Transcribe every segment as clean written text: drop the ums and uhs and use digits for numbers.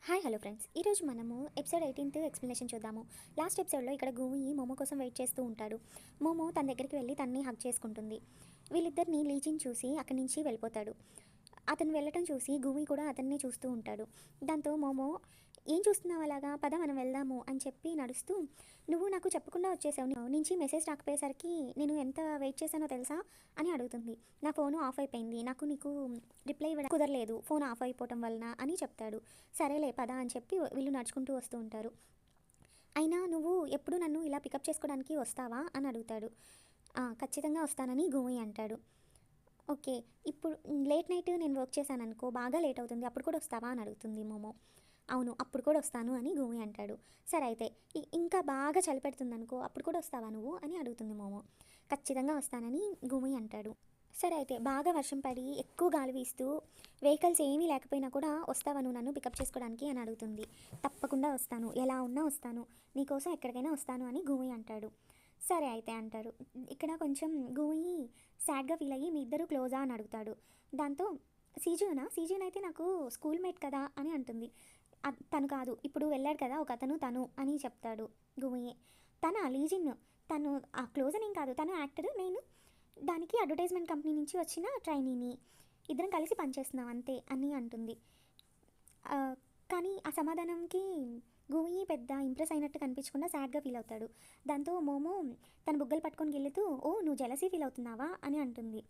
Hi hello friends, ఈరోజు మనము episode 18 explanation చూద్దాము. లాస్ట్ ఎపిసోడ్లో ఇక్కడ గూయి మోమో కోసం వెయిట్ చేస్తూ ఉంటాడు. మోమో తన దగ్గరికి వెళ్ళి తన్ని హగ్ చేసుకుంటుంది. వీళ్ళిద్దరిని లీజిన్ చూసి అక్కడి నుంచి వెళ్ళిపోతాడు. అతను వెళ్ళటం చూసి గూయి కూడా అతన్ని చూస్తూ ఉంటాడు. దాంతో మోమో, ఏం చూస్తున్నావు అలాగా, పద మనం వెళ్దాము అని చెప్పి నడుస్తూ, నువ్వు నాకు చెప్పకుండా వచ్చేసావు, నుంచి మెసేజ్ రాకపోయేసరికి నేను ఎంత వెయిట్ చేశానో తెలుసా అని అడుగుతుంది. నా ఫోను ఆఫ్ అయిపోయింది, నీకు రిప్లై ఇవ్వడం కుదరలేదు, ఫోన్ ఆఫ్ అయిపోవటం వలన అని చెప్తాడు. సరేలే పద అని చెప్పి వీళ్ళు నడుచుకుంటూ వస్తూ ఉంటారు. అయినా నువ్వు ఎప్పుడు నన్ను ఇలా పికప్ చేసుకోవడానికి వస్తావా అని అడుగుతాడు. ఖచ్చితంగా వస్తానని గూయి అంటాడు. ఓకే, ఇప్పుడు లేట్ నైట్ నేను వర్క్ చేశాను అనుకో, బాగా లేట్ అవుతుంది, అప్పుడు కూడా వస్తావా అని అడుగుతుంది మోమో. అవును, అప్పుడు కూడా వస్తాను అని గూమి అంటాడు. సరే అయితే ఇంకా బాగా చలి పెడుతుంది అనుకో, అప్పుడు కూడా వస్తావా నువ్వు అని అడుగుతుంది మోమో. ఖచ్చితంగా వస్తానని గూమి అంటాడు. సరే అయితే బాగా వర్షం పడి ఎక్కువ గాలి వీస్తూ వెహికల్స్ ఏమీ లేకపోయినా కూడా వస్తావా నువ్వు నన్ను పికప్ చేసుకోవడానికి అని అడుగుతుంది. తప్పకుండా వస్తాను, ఎలా ఉన్నా వస్తాను, నీకోసం ఎక్కడికైనా వస్తాను అని గూమి అంటాడు. సరే అయితే అంటారు. ఇక్కడ కొంచెం గూయి సాడ్గా ఫీల్ అయ్యి, మీ ఇద్దరు క్లోజా అని అడుగుతాడు. దాంతో సీజన్ అయితే నాకు స్కూల్ మేట్ కదా అని అంటుంది. తను కాదు, ఇప్పుడు వెళ్ళాడు కదా ఒక అతను, తను అని చెప్తాడు గూయి. తన లీజిన్, తను ఆ క్లోజ్ అని ఏం కాదు, తను యాక్టర్, నేను దానికి అడ్వర్టైజ్మెంట్ కంపెనీ నుంచి వచ్చిన ట్రైనీని, ఇద్దరం కలిసి పనిచేస్తున్నాం అంతే అని అంటుంది. కానీ ఆ సమాధానంకి గూయి పెద్ద ఇంప్రెస్ అయినట్టు కనిపించకుండా సాడ్గా ఫీల్ అవుతాడు. దాంతో మోమో తన బుగ్గలు పట్టుకొని గెలుతూ, ఓ నువ్వు జలసీ ఫీల్ అవుతున్నావా అని అంటుంది.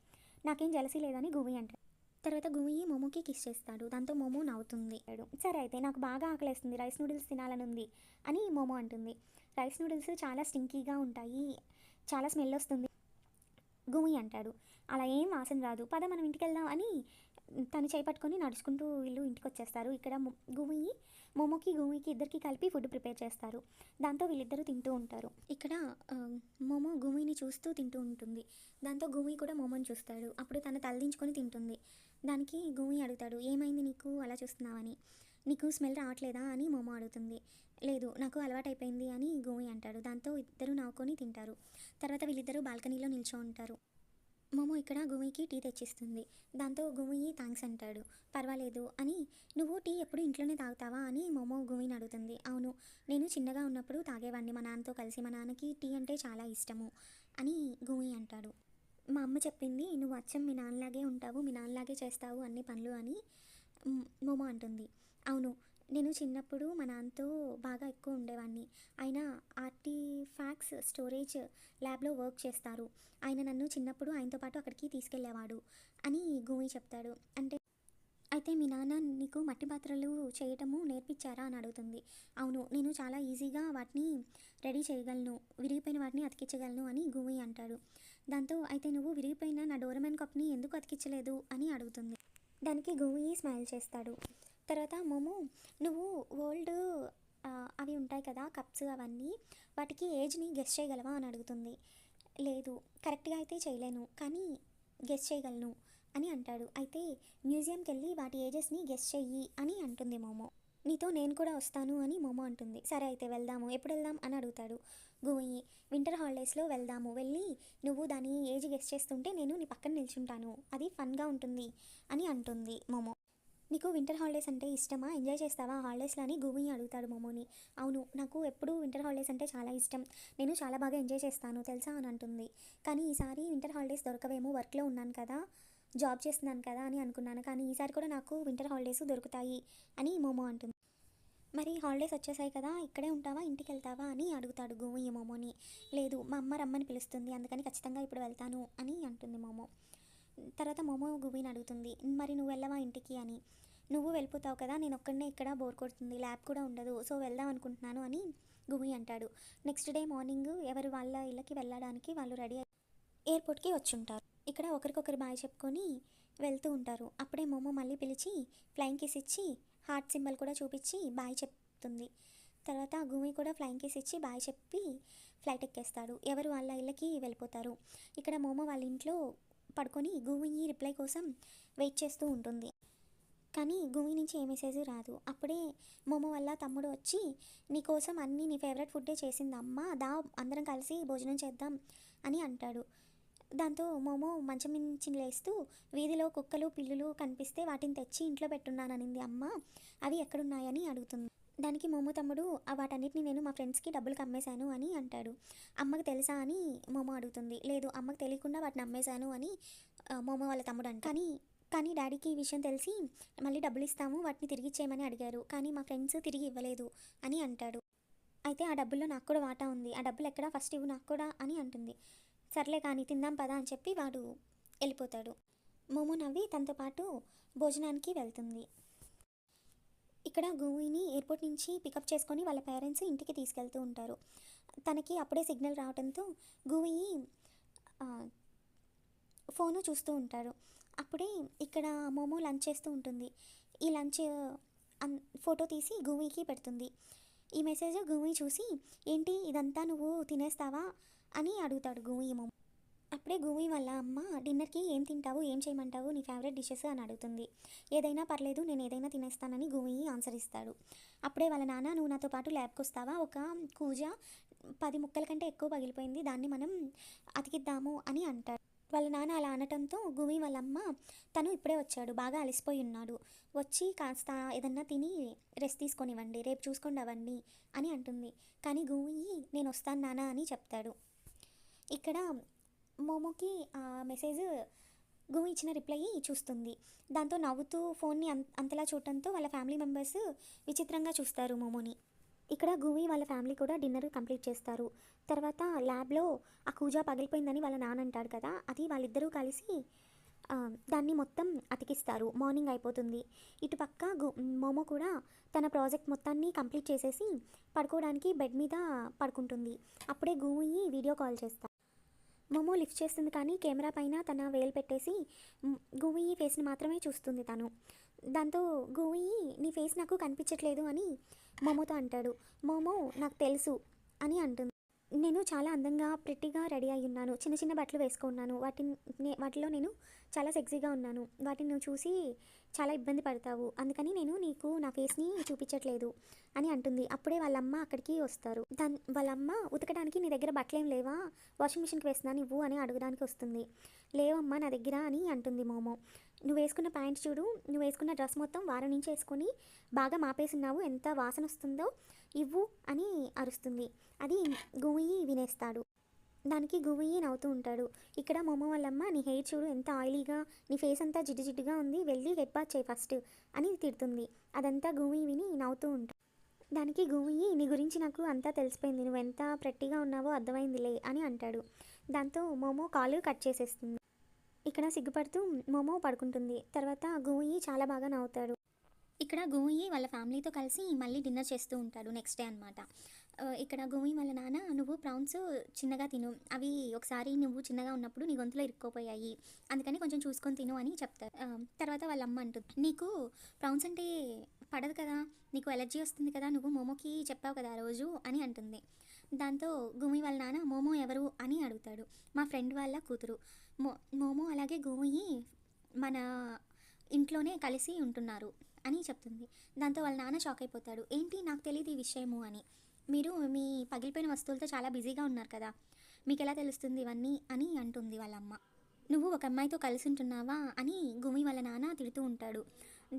నాకేం జలసీ లేదని గూయి అంటాడు. తర్వాత గూయి మోమోకి కిస్ చేస్తాడు. దాంతో మోమో నవ్వుతుంది. సరే అయితే నాకు బాగా ఆకలేస్తుంది, రైస్ నూడిల్స్ తినాలనుంది అని మోమో అంటుంది. రైస్ నూడిల్స్ చాలా స్టింకీగా ఉంటాయి, చాలా స్మెల్ వస్తుంది గూయి అంటాడు. అలా ఏం వాసన రాదు, పద మనం ఇంటికి వెళ్దాం అని తను చేపట్టుకొని నడుచుకుంటూ వీళ్ళు ఇంటికి వచ్చేస్తారు. ఇక్కడ గూయి మోమోకి గూయికి ఇద్దరికి కలిపి ఫుడ్ ప్రిపేర్ చేస్తారు. దాంతో వీళ్ళిద్దరూ తింటూ ఉంటారు. ఇక్కడ మోమో గూయిని చూస్తూ తింటూ ఉంటుంది. దాంతో గూయి కూడా మోమోని చూస్తాడు. అప్పుడు తను తలదించుకొని తింటుంది. దానికి గూయి అడుగుతాడు, ఏమైంది నీకు అలా చూస్తున్నావని, నీకు స్మెల్ రావట్లేదా అని మోమో అడుగుతుంది. లేదు, నాకు అలవాటైపోయింది అని గూయి అంటాడు. దాంతో ఇద్దరు నవ్వుకొని తింటారు. తర్వాత వీళ్ళిద్దరూ బాల్కనీలో నిల్చో ఉంటారు. మోమో ఇక్కడ గూయికి టీ తెచ్చిస్తుంది. దాంతో గూయి థ్యాంక్స్ అంటాడు. పర్వాలేదు అని, నువ్వు టీ ఎప్పుడు ఇంట్లోనే తాగుతావా అని మోమో గూయిని అడుగుతుంది. అవును, నేను చిన్నగా ఉన్నప్పుడు తాగేవాడిని మా నాన్నతో కలిసి, మా నాన్నకి టీ అంటే చాలా ఇష్టము అని గూయి అంటాడు. మా అమ్మ చెప్పింది, నువ్వు అచ్చం మీ నాన్నలాగే ఉంటావు, మీ నాన్నలాగే చేస్తావు అన్ని పనులు అని మోమో అంటుంది. అవును, నేను చిన్నప్పుడు మా నాన్నతో బాగా ఎక్కువ ఉండేవాడిని. ఆయన ఆర్టిఫాక్ట్స్ స్టోరేజ్ ల్యాబ్లో వర్క్ చేస్తారు. ఆయన నన్ను చిన్నప్పుడు ఆయనతో పాటు అక్కడికి తీసుకెళ్ళేవాడు అని గూమి చెప్తాడు. అంటే అయితే మీ నాన్న నీకు మట్టి పాత్రలు చేయటము నేర్పించారా అని అడుగుతుంది. అవును, నేను చాలా ఈజీగా వాటిని రెడీ చేయగలను, విరిగిపోయిన వాటిని అతికించగలను అని గూమి అంటాడు. దాంతో అయితే నువ్వు విరిగిపోయిన నా డోరమెన్ కప్ని ఎందుకు అతికించలేదు అని అడుగుతుంది. దానికి గూయి స్మైల్ చేస్తాడు. తర్వాత మోమో, నువ్వు ఓల్డ్ అవి ఉంటాయి కదా కప్స్ అవన్నీ, వాటికి ఏజ్ని గెస్ చేయగలవా అని అడుగుతుంది. లేదు, కరెక్ట్గా అయితే చేయలేను, కానీ గెస్ చేయగలను అని అంటాడు. అయితే మ్యూజియంకి వెళ్ళి వాటి ఏజెస్ని గెస్ చెయ్యి అని అంటుంది మోమో. నీతో నేను కూడా వస్తాను అని మోమో అంటుంది. సరే అయితే వెళ్దాము, ఎప్పుడు వెళ్దాం అని అడుగుతాడు గూయి. వింటర్ హాలిడేస్లో వెళ్దాము, వెళ్ళి నువ్వు దాని ఏజ్ గెస్ చేస్తుంటే నేను నీ పక్కన నిల్చుంటాను, అది ఫన్గా ఉంటుంది అని అంటుంది మోమో. నీకు వింటర్ హాలిడేస్ అంటే ఇష్టమా, ఎంజాయ్ చేస్తావా హాలిడేస్లో అని గూమి అడుగుతాడు మోమోని. అవును, నాకు ఎప్పుడు వింటర్ హాలిడేస్ అంటే చాలా ఇష్టం, నేను చాలా బాగా ఎంజాయ్ చేస్తాను తెలుసా అని అంటుంది. కానీ ఈసారి వింటర్ హాలిడేస్ దొరకవేమో, వర్క్లో ఉన్నాను కదా, జాబ్ చేస్తున్నాను కదా అని అనుకున్నాను, కానీ ఈసారి కూడా నాకు వింటర్ హాలిడేస్ దొరుకుతాయి అని మోమో అంటుంది. మరి హాలిడేస్ వచ్చేసాయి కదా, ఇక్కడే ఉంటావా ఇంటికి వెళ్తావా అని అడుగుతాడు గూమి మోమోని. లేదు, మా అమ్మ రమ్మని పిలుస్తుంది, అందుకని ఖచ్చితంగా ఇప్పుడు వెళ్తాను అని అంటుంది మోమో. తర్వాత మోమో గూబీని అడుగుతుంది, మరి నువ్వు వెళ్ళవా ఇంటికి అని. నువ్వు వెళ్ళిపోతావు కదా, నేను ఒక్కడనే ఇక్కడ బోర్ కొడుతుంది, ల్యాబ్ కూడా ఉండదు, సో వెళ్దాం అనుకుంటున్నాను అని గూబీ అంటాడు. నెక్స్ట్ డే మార్నింగ్ ఎవరు వాళ్ళ ఇళ్ళకి వెళ్ళడానికి వాళ్ళు రెడీ ఎయిర్పోర్ట్కి వచ్చుంటారు. ఇక్కడ ఒకరికొకరు బాయ్ చెప్పుకొని వెళ్తూ ఉంటారు. అప్పుడే మోమో మళ్ళీ పిలిచి ఫ్లైయింగ్ కిస్ ఇచ్చి హార్ట్ సింబల్ కూడా చూపించి బాయ్ చెప్తుంది. తర్వాత గూమి కూడా ఫ్లైయింగ్ కిస్ ఇచ్చి బాయ్ చెప్పి ఫ్లైట్ ఎక్కేస్తాడు. ఎవరు వాళ్ళ ఇళ్ళకి వెళ్ళిపోతారు. ఇక్కడ మోమో వాళ్ళ ఇంట్లో పడుకొని గూమి రిప్లై కోసం వెయిట్ చేస్తూ ఉంటుంది. కానీ గూమి నుంచి ఏ మెసేజ్ రాదు. అప్పుడే మోమో వల్ల తమ్ముడు వచ్చి, నీకోసం నీ ఫేవరెట్ ఫుడ్డే చేసింది అమ్మ, దా అందరం కలిసి భోజనం చేద్దాం అని అంటాడు. దాంతో మోమో మంచం మించి లేస్తూ వీధిలో కుక్కలు పిల్లులు కనిపిస్తే వాటిని తెచ్చి ఇంట్లో పెట్టున్నాననింది అమ్మ, అవి ఎక్కడున్నాయని అడుగుతుంది. దానికి మోమో తమ్ముడు వాటన్నిటిని నేను మా ఫ్రెండ్స్కి డబ్బులకు అమ్మేశాను అని అంటాడు. అమ్మకి తెలుసా అని మోమో అడుగుతుంది. లేదు, అమ్మకి తెలియకుండా వాటిని అమ్మేశాను అని మోమో వాళ్ళ తమ్ముడు అంట. కానీ కానీ డాడీకి ఈ విషయం తెలిసి మళ్ళీ డబ్బులు ఇస్తాము, వాటిని తిరిగి ఇచ్చేయమని అడిగారు, కానీ మా ఫ్రెండ్స్ తిరిగి ఇవ్వలేదు అని అంటాడు. అయితే ఆ డబ్బుల్లో నాకు కూడా వాటా ఉంది, ఆ డబ్బులు ఎక్కడా, ఫస్ట్ ఇవ్వు నాకు కూడా అని అంటుంది. సర్లే కానీ తిందాం పదా అని చెప్పి వాడు వెళ్ళిపోతాడు. మోమో నవ్వి తనతో పాటు భోజనానికి వెళ్తుంది. ఇక్కడ గూయిని ఎయిర్పోర్ట్ నుంచి పికప్ చేసుకొని వాళ్ళ పేరెంట్స్ ఇంటికి తీసుకెళ్తూ ఉంటారు. తనకి అప్పుడే సిగ్నల్ రావడంతో గూయి ఫోను చూస్తూ ఉంటాడు. అప్పుడే ఇక్కడ మోమో లంచ్ చేస్తూ ఉంటుంది. ఈ లంచ్ ఫోటో తీసి గూయికి పెడుతుంది. ఈ మెసేజ్ గూయి చూసి, ఏంటి ఇదంతా నువ్వు తినేస్తావా అని అడుగుతాడు గూయి మోమో. అప్పుడే గూయి వాళ్ళ అమ్మ, డిన్నర్కి ఏం తింటావు, ఏం చేయమంటావు, నీ ఫేవరెట్ డిషెస్ అని అడుగుతుంది. ఏదైనా పర్లేదు, నేను ఏదైనా తినేస్తానని గూయి ఆన్సర్ ఇస్తాడు. అప్పుడే వాళ్ళ నాన్న, నువ్వు నాతో పాటు ల్యాబ్కి వస్తావా, ఒక కూజ 10 ముక్కల కంటే ఎక్కువ పగిలిపోయింది, దాన్ని మనం అతికిద్దాము అని అంటాడు. వాళ్ళ నాన్న అలా అనటంతో గూయి వాళ్ళమ్మ, తను ఇప్పుడే వచ్చాడు, బాగా అలసిపోయి ఉన్నాడు, వచ్చి కాస్త ఏదన్నా తిని రెస్ట్ తీసుకొనివ్వండి, రేపు చూసుకోండి అవన్నీ అని అంటుంది. కానీ గూయి నేను వస్తాను నాన్న అని చెప్తాడు. ఇక్కడ మోమోకి ఆ మెసేజ్ గూయి ఇచ్చిన రిప్లై చూస్తుంది. దాంతో నవ్వుతూ ఫోన్ని అంతలా చూడటంతో వాళ్ళ ఫ్యామిలీ మెంబర్స్ విచిత్రంగా చూస్తారు మోమోని. ఇక్కడ గూయి వాళ్ళ ఫ్యామిలీ కూడా డిన్నర్ కంప్లీట్ చేస్తారు. తర్వాత ల్యాబ్లో ఆ కూజా పగిలిపోయిందని వాళ్ళ నాన్న అంటాడు కదా, అది వాళ్ళిద్దరూ కలిసి దాన్ని మొత్తం అతికిస్తారు. మార్నింగ్ అయిపోతుంది. ఇటుపక్క మోమో కూడా తన ప్రాజెక్ట్ మొత్తాన్ని కంప్లీట్ చేసేసి పడుకోవడానికి బెడ్ మీద పడుకుంటుంది. అప్పుడే గూయి వీడియో కాల్ చేస్తారు. మోమో లిఫ్ట్ చేస్తుంది కానీ కెమెరా పైన తన వేలు పెట్టేసి గూయి ఫేస్ని మాత్రమే చూస్తుంది తను. దాంతో గూయి నీ ఫేస్ నాకు కనిపించట్లేదు అని మోమోతో అంటాడు. మోమో నాకు తెలుసు అని అంటుంది. నేను చాలా అందంగా ప్రిట్టిగా రెడీ అయి ఉన్నాను, చిన్న చిన్న బట్టలు వేసుకున్నాను, వాటిలో నేను చాలా సెక్సీగా ఉన్నాను, వాటిని నువ్వు చూసి చాలా ఇబ్బంది పడతావు, అందుకని నేను నీకు నా ఫేస్ని చూపించట్లేదు అని అంటుంది. అప్పుడే వాళ్ళమ్మ అక్కడికి వస్తారు. వాళ్ళమ్మ, ఉతకడానికి నీ దగ్గర బట్టలు ఏం లేవా, వాషింగ్ మిషన్కి వేస్తున్నాను ఇవ్వు అని అడగడానికి వస్తుంది. లేవమ్మా నా దగ్గర అని అంటుంది మోమో. నువ్వు వేసుకున్న ప్యాంట్ చూడు, నువ్వు వేసుకున్న డ్రెస్ మొత్తం వారం నుంచి వేసుకొని బాగా మాపేసున్నావు, ఎంత వాసన వస్తుందో, ఇవ్వు అని అరుస్తుంది. అది గూయి వినేస్తాడు. దానికి గూయి నవ్వుతూ ఉంటాడు. ఇక్కడ మోమో వాళ్ళమ్మ, నీ హెయిర్ చూడు ఎంత ఆయిలీగా, నీ ఫేస్ అంతా జిడ్డు జిడ్డుగా ఉంది, వెళ్ళి హెడ్ బాత్ చేయి ఫస్ట్ అని తిడుతుంది. అదంతా గూయి విని నవ్వుతూ ఉంటాడు. దానికి గూయి, నీ గురించి నాకు అంతా తెలిసిపోయింది, నువ్వు ఎంత ప్రెట్టిగా ఉన్నావో అర్థమైందిలే అని అంటాడు. దాంతో మోమో కాలు కట్ చేసేస్తుంది. ఇక్కడ సిగ్గుపడుతూ మోమో పడుకుంటుంది. తర్వాత గూయి చాలా బాగా నవ్వుతాడు. ఇక్కడ గూయి వాళ్ళ ఫ్యామిలీతో కలిసి మళ్ళీ డిన్నర్ చేస్తూ ఉంటాడు నెక్స్ట్ డే అనమాట. ఇక్కడ గూయి వాళ్ళ నాన్న, నువ్వు ప్రాన్స్ చిన్నగా తిను, అవి ఒకసారి నువ్వు చిన్నగా ఉన్నప్పుడు నీ గొంతులో ఇరుక్కోపోయాయి, అందుకని కొంచెం చూసుకొని తిను అని చెప్తారు. తర్వాత వాళ్ళ అమ్మ అంటుంది, నీకు ప్రాన్స్ అంటే పడదు కదా, నీకు ఎలర్జీ వస్తుంది కదా, నువ్వు మోమోకి చెప్పావు కదా ఆ రోజు అని అంటుంది. దాంతో గూయి వాళ్ళ నాన్న, మోమో ఎవరు అని అడుగుతాడు. మా ఫ్రెండ్ వాళ్ళ కూతురు. మోమో అలాగే గూయి మన ఇంట్లోనే కలిసి ఉంటున్నారు అని చెప్తుంది. దాంతో వాళ్ళ నాన్న షాక్ అయిపోతాడు. ఏంటి, నాకు తెలియదు ఈ విషయము అని, మీరు మీ పగిలిపోయిన వస్తువులతో చాలా బిజీగా ఉన్నారు కదా, మీకు ఎలా తెలుస్తుంది ఇవన్నీ అని అంటుంది వాళ్ళ అమ్మ. నువ్వు ఒక అమ్మాయితో కలిసి ఉంటున్నావా అని గూయి వాళ్ళ నాన్న తిడుతూ ఉంటాడు.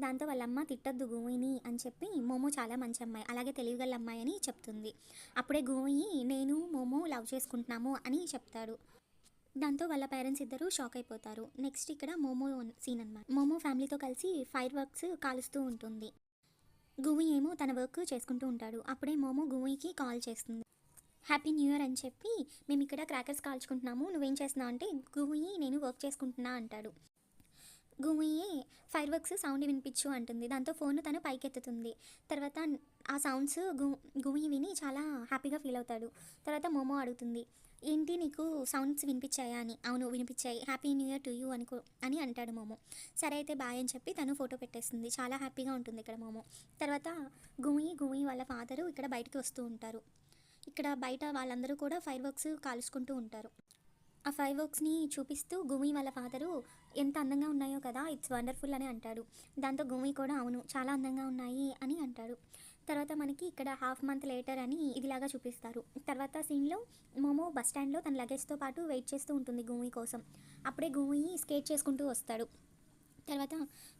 దాంతో వాళ్ళ అమ్మ, తిట్టద్దు గూయిని అని చెప్పి, మోమో చాలా మంచి అమ్మాయి, అలాగే తెలివిగల అమ్మాయి అని చెప్తుంది. అప్పుడే గూయి, నేను మోమో లవ్ చేసుకుంటున్నాము అని చెప్తాడు. దాంతో వాళ్ళ పేరెంట్స్ ఇద్దరు షాక్ అయిపోతారు. నెక్స్ట్ ఇక్కడ మోమో సీన్ అనమాట. మోమో ఫ్యామిలీతో కలిసి ఫైర్ వర్క్స్ కాలుస్తూ ఉంటుంది. గూయి ఏమో తన వర్క్ చేసుకుంటూ ఉంటాడు. అప్పుడే మోమో గూయికి కాల్ చేస్తుంది. హ్యాపీ న్యూ ఇయర్ అని చెప్పి, మేము ఇక్కడ క్రాకర్స్ కాల్చుకుంటున్నాము, నువ్వేం చేస్తున్నావు అంటే, గూయి నేను వర్క్ చేసుకుంటున్నా అంటాడు. గూయి ఫైర్ వర్క్స్ సౌండ్ వినిపించు అంటుంది. దాంతో ఫోన్ తను పైకెత్తుతుంది. తర్వాత ఆ సౌండ్స్ గూయి విని చాలా హ్యాపీగా ఫీల్ అవుతాడు. తర్వాత మోమో అడుగుతుంది, ఏంటి నీకు సౌండ్స్ వినిపించాయా అని. అవును వినిపించాయి, happy new year to you అని అంటాడు మోమో. సరే అయితే బాయ్ అని చెప్పి తను ఫోటో పెట్టేస్తుంది. చాలా హ్యాపీగా ఉంటుంది ఇక్కడ మోమో. తర్వాత గూయి వాళ్ళ ఫాదరు ఇక్కడ బయటికి వస్తూ ఉంటారు. ఇక్కడ బయట వాళ్ళందరూ కూడా ఫైర్ వర్క్స్ కాల్చుకుంటూ ఉంటారు. ఆ ఫైర్ వర్క్స్ని చూపిస్తూ గూయి వాళ్ళ ఫాదరు, ఎంత అందంగా ఉన్నాయో కదా, ఇట్స్ వండర్ఫుల్ అని అంటాడు. దాంతో గూయి కూడా అవును చాలా అందంగా ఉన్నాయి అని అంటాడు. తర్వాత మనకి ఇక్కడ హాఫ్ మంత్ లేటర్ అని ఇదిలాగా చూపిస్తారు. తర్వాత సీన్‌లో మోమో బస్ స్టాండ్‌లో తన లగేజ్‌తో పాటు వెయిట్ చేస్తూ ఉంటుంది గూమి కోసం. అప్పుడే గూమి స్కేట్ చేసుకుంటూ వస్తాడు. తర్వాత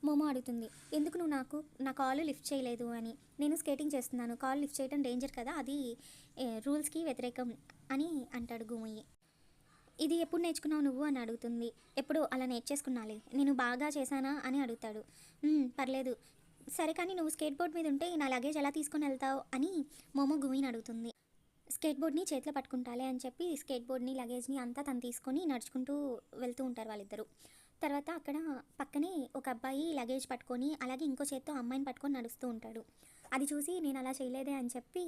మోమో అడుగుతుంది, ఎందుకు నువ్వు నా కాల్ లిఫ్ట్ చేయలేదు అని. నేను స్కేటింగ్ చేస్తున్నాను, కాల్ లిఫ్ట్ చేయడం డేంజర్ కదా, అది రూల్స్‌కి వ్యతిరేకం అని అంటాడు గూమి. ఇది ఎప్పుడు నేర్చుకున్నావు నువ్వు అని అడుగుతుంది. ఎప్పుడో అలా నేర్చేసుకున్నాలే. నేను బాగా చేశానా అని అడుగుతాడు. పర్లేదు. సరే కానీ నువ్వు స్కేట్ బోర్డ్ మీద ఉంటే నా లగేజ్ ఎలా తీసుకొని వెళ్తావు అని మోమో గుమిని అడుగుతుంది. స్కేట్ బోర్డ్ని చేతిలో పట్టుకుంటాలే అని చెప్పి స్కేట్ బోర్డ్ని లగేజ్ని అంతా తను తీసుకొని నడుచుకుంటూ వెళ్తూ ఉంటారు వాళ్ళిద్దరు. తర్వాత అక్కడ పక్కనే ఒక అబ్బాయి లగేజ్ పట్టుకొని అలాగే ఇంకో చేత్తో అమ్మాయిని పట్టుకొని నడుస్తూ ఉంటాడు. అది చూసి నేను అలా చేయలేదే అని చెప్పి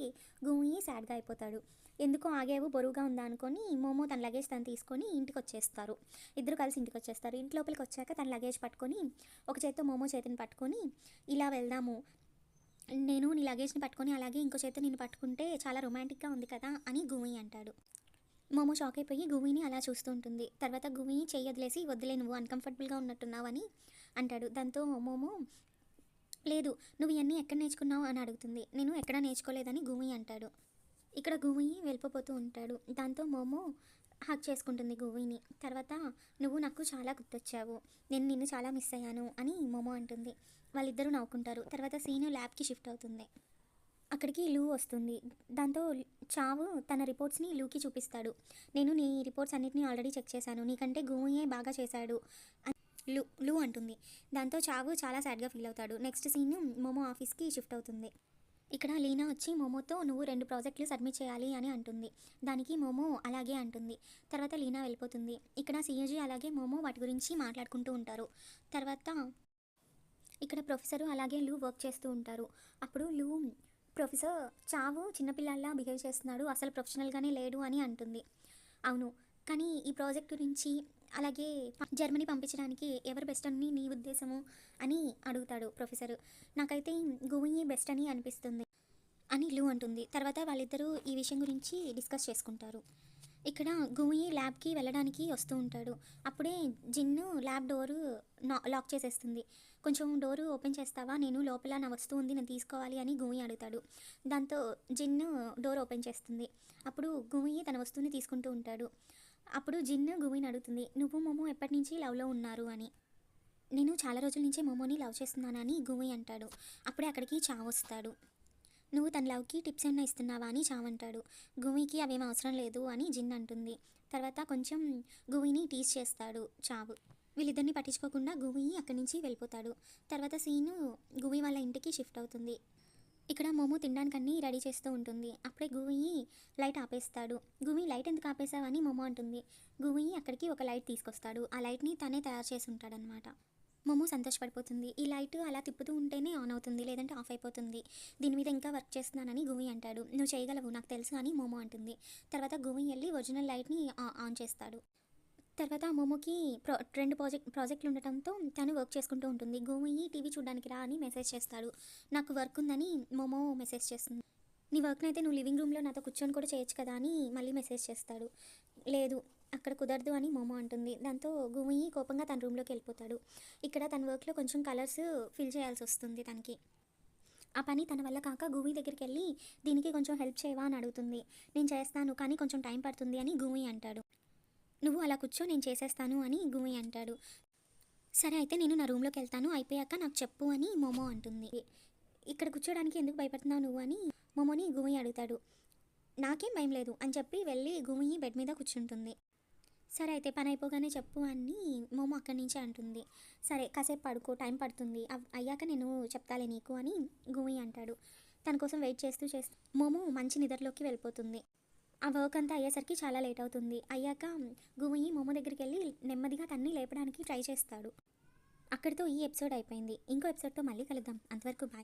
గూయి సాడ్గా అయిపోతాడు. ఎందుకో ఆగేవు బరువుగా ఉందా అనుకొని మోమో తన లగేజ్ తను తీసుకొని ఇంటికి వచ్చేస్తారు. ఇద్దరు కలిసి ఇంటికి వచ్చేస్తారు. ఇంటి లోపలికి వచ్చాక తన లగేజ్ పట్టుకొని ఒక చేత్తో మోమో చేతిని పట్టుకొని ఇలా వెళ్దాము, నేను నీ లగేజ్ని పట్టుకొని అలాగే ఇంకో చేత్తో నేను పట్టుకుంటే చాలా రొమాంటిక్గా ఉంది కదా అని గూయి అంటాడు. మోమో షాక్ అయిపోయి గూమిని అలా చూస్తూ ఉంటుంది. తర్వాత గూమి చెయ్యి వదిలేసి వద్దులే నువ్వు అన్కంఫర్టబుల్గా ఉన్నట్టున్నావు అని అంటాడు. దాంతో మోమో లేదు నువ్వు ఇవన్నీ ఎక్కడ నేర్చుకున్నావు అని అడుగుతుంది. నేను ఎక్కడా నేర్చుకోలేదని గూమి అంటాడు. ఇక్కడ గూమి వెళ్ళిపోతూ ఉంటాడు. దాంతో మోమో హగ్ చేసుకుంటుంది గూవిని. తర్వాత నువ్వు నాకు చాలా గుర్తొచ్చావు, నేను నిన్ను చాలా మిస్ అయ్యాను అని మోమో అంటుంది. వాళ్ళిద్దరూ నవ్వుకుంటారు. తర్వాత సీను ల్యాబ్కి షిఫ్ట్ అవుతుంది. అక్కడికి లూ వస్తుంది. దాంతో చావు తన రిపోర్ట్స్ని లూకి చూపిస్తాడు. నేను నీ రిపోర్ట్స్ అన్నిటిని ఆల్రెడీ చెక్ చేశాను, నీకంటే గూయే బాగా చేశాడు అని లూ అంటుంది. దాంతో చావు చాలా సాడ్గా ఫీల్ అవుతాడు. నెక్స్ట్ సీన్ మోమో ఆఫీస్కి షిఫ్ట్ అవుతుంది. ఇక్కడ లీనా వచ్చి మోమోతో నువ్వు 2 ప్రాజెక్టులు సబ్మిట్ చేయాలి అని అంటుంది. దానికి మోమో అలాగే అంటుంది. తర్వాత లీనా వెళ్ళిపోతుంది. ఇక్కడ సిఏజీ అలాగే మోమో వాటి గురించి మాట్లాడుకుంటూ ఉంటారు. తర్వాత ఇక్కడ ప్రొఫెసరు అలాగే లూ వర్క్ చేస్తూ ఉంటారు. అప్పుడు లూ ప్రొఫెసర్ చావు చిన్నపిల్లల్లా బిహేవ్ చేస్తున్నాడు, అసలు ప్రొఫెషనల్గానే లేడు అని అంటుంది. అవును, కానీ ఈ ప్రాజెక్ట్ గురించి అలాగే జర్మనీ పంపించడానికి ఎవరు బెస్ట్ అని నీ ఉద్దేశము అని అడుగుతాడు ప్రొఫెసర్. నాకైతే గోయి బెస్ట్ అని అనిపిస్తుంది అని లూ అంటుంది. తర్వాత వాళ్ళిద్దరూ ఈ విషయం గురించి డిస్కస్ చేసుకుంటారు. ఇక్కడ గోయి ల్యాబ్కి వెళ్ళడానికి వస్తూ ఉంటాడు. అప్పుడే జిన్ను ల్యాబ్ డోరు లాక్ చేసేస్తుంది. కొంచెం డోరు ఓపెన్ చేస్తావా, నేను లోపల నా వస్తువు ఉంది నేను తీసుకోవాలి అని గోయి అడుగుతాడు. దాంతో జిన్ను డోర్ ఓపెన్ చేస్తుంది. అప్పుడు గోయి తన వస్తువుని తీసుకుంటూ ఉంటాడు. అప్పుడు జిన్ను గోయిని అడుగుతుంది, నువ్వు మోమో ఎప్పటి నుంచి లవ్లో ఉన్నారు అని. నేను చాలా రోజుల నుంచి మోమోని లవ్ చేస్తున్నానని గోయి అంటాడు. అప్పుడే అక్కడికి చావు వస్తాడు. నువ్వు తన లవ్కి టిప్స్ ఏమైనా ఇస్తున్నావా అని చావంటాడు. గోవికి అవేం అవసరం లేదు అని జిన్ అంటుంది. తర్వాత కొంచెం గోవిని టీజ్ చేస్తాడు చావు. వీళ్ళిద్దరిని పట్టించుకోకుండా గోవి అక్కడి నుంచి వెళ్ళిపోతాడు. తర్వాత సీను గోవి వాళ్ళ ఇంటికి షిఫ్ట్ అవుతుంది. ఇక్కడ మోమో తినడానికన్నీ రెడీ చేస్తూ ఉంటుంది. అప్పుడే గోవి లైట్ ఆపేస్తాడు. గోవి లైట్ ఎందుకు ఆపేసావని మోమో అంటుంది. గోవి అక్కడికి ఒక లైట్ తీసుకొస్తాడు. ఆ లైట్ని తనే తయారు చేసి ఉంటాడనమాట. మోమో సంతోషపడిపోతుంది. ఈ లైట్ అలా తిప్పుతూ ఉంటేనే ఆన్ అవుతుంది, లేదంటే ఆఫ్ అయిపోతుంది. దీని మీద ఇంకా వర్క్ చేస్తున్నానని గోవి అంటాడు. నువ్వు చేయగలవు నాకు తెలుసు అని మోమో అంటుంది. తర్వాత గోవి వెళ్ళి ఒరిజినల్ లైట్ని ఆన్ చేస్తాడు. తర్వాత మోమోకి 2 ప్రాజెక్టులు ఉండటంతో తను వర్క్ చేసుకుంటూ ఉంటుంది. గోవి టీవీ చూడడానికి రా అని మెసేజ్ చేస్తాడు. నాకు వర్క్ ఉందని మోమో మెసేజ్ చేస్తుంది. నీ వర్క్ని అయితే నువ్వు లివింగ్ రూమ్లో నాతో కూర్చొని కూడా చేయొచ్చు కదా అని మళ్ళీ మెసేజ్ చేస్తాడు. లేదు అక్కడ కుదరదు అని మోమో అంటుంది. దాంతో గోవి కోపంగా తన రూమ్లోకి వెళ్ళిపోతాడు. ఇక్కడ తన వర్క్లో కొంచెం కలర్స్ ఫిల్ చేయాల్సి వస్తుంది తనకి. ఆ పని తన వల్ల కాక గోవి దగ్గరికి వెళ్ళి దీనికి కొంచెం హెల్ప్ చేయవా అని అడుగుతుంది. నేను చేస్తాను కానీ కొంచెం టైం పడుతుంది అని గోవి అంటాడు. నువ్వు అలా కూర్చో నేను చేసేస్తాను అని గోవి అంటాడు. సరే అయితే నేను నా రూమ్లోకి వెళ్తాను, అయిపోయాక నాకు చెప్పు అని మోమో అంటుంది. ఇక్కడ కూర్చోడానికి ఎందుకు భయపడుతున్నావు నువ్వు అని మోమోని గోవి అడుగుతాడు. నాకేం భయం లేదు అని చెప్పి వెళ్ళి గోవి బెడ్ మీద కూర్చుంటుంది. సరే అయితే పని అయిపోగానే చెప్పు అని మోమో అక్కడి నుంచి అంటుంది. సరే కాసేపు పడుకో, టైం పడుతుంది, అయ్యాక నేను చెప్తాలే నీకు అని గోవి అంటాడు. తన కోసం వెయిట్ చేస్తూ మోమో మంచి నిద్రలోకి వెళ్ళిపోతుంది. ఆ వర్క్ అంతా అయ్యేసరికి చాలా లేట్ అవుతుంది. అయ్యాక గోవి మోమో దగ్గరికి వెళ్ళి నెమ్మదిగా తన్ని లేపడానికి ట్రై చేస్తాడు. అక్కడితో ఈ ఎపిసోడ్ అయిపోయింది. ఇంకో ఎపిసోడ్తో మళ్ళీ కలుద్దాం. అంతవరకు బాయ్.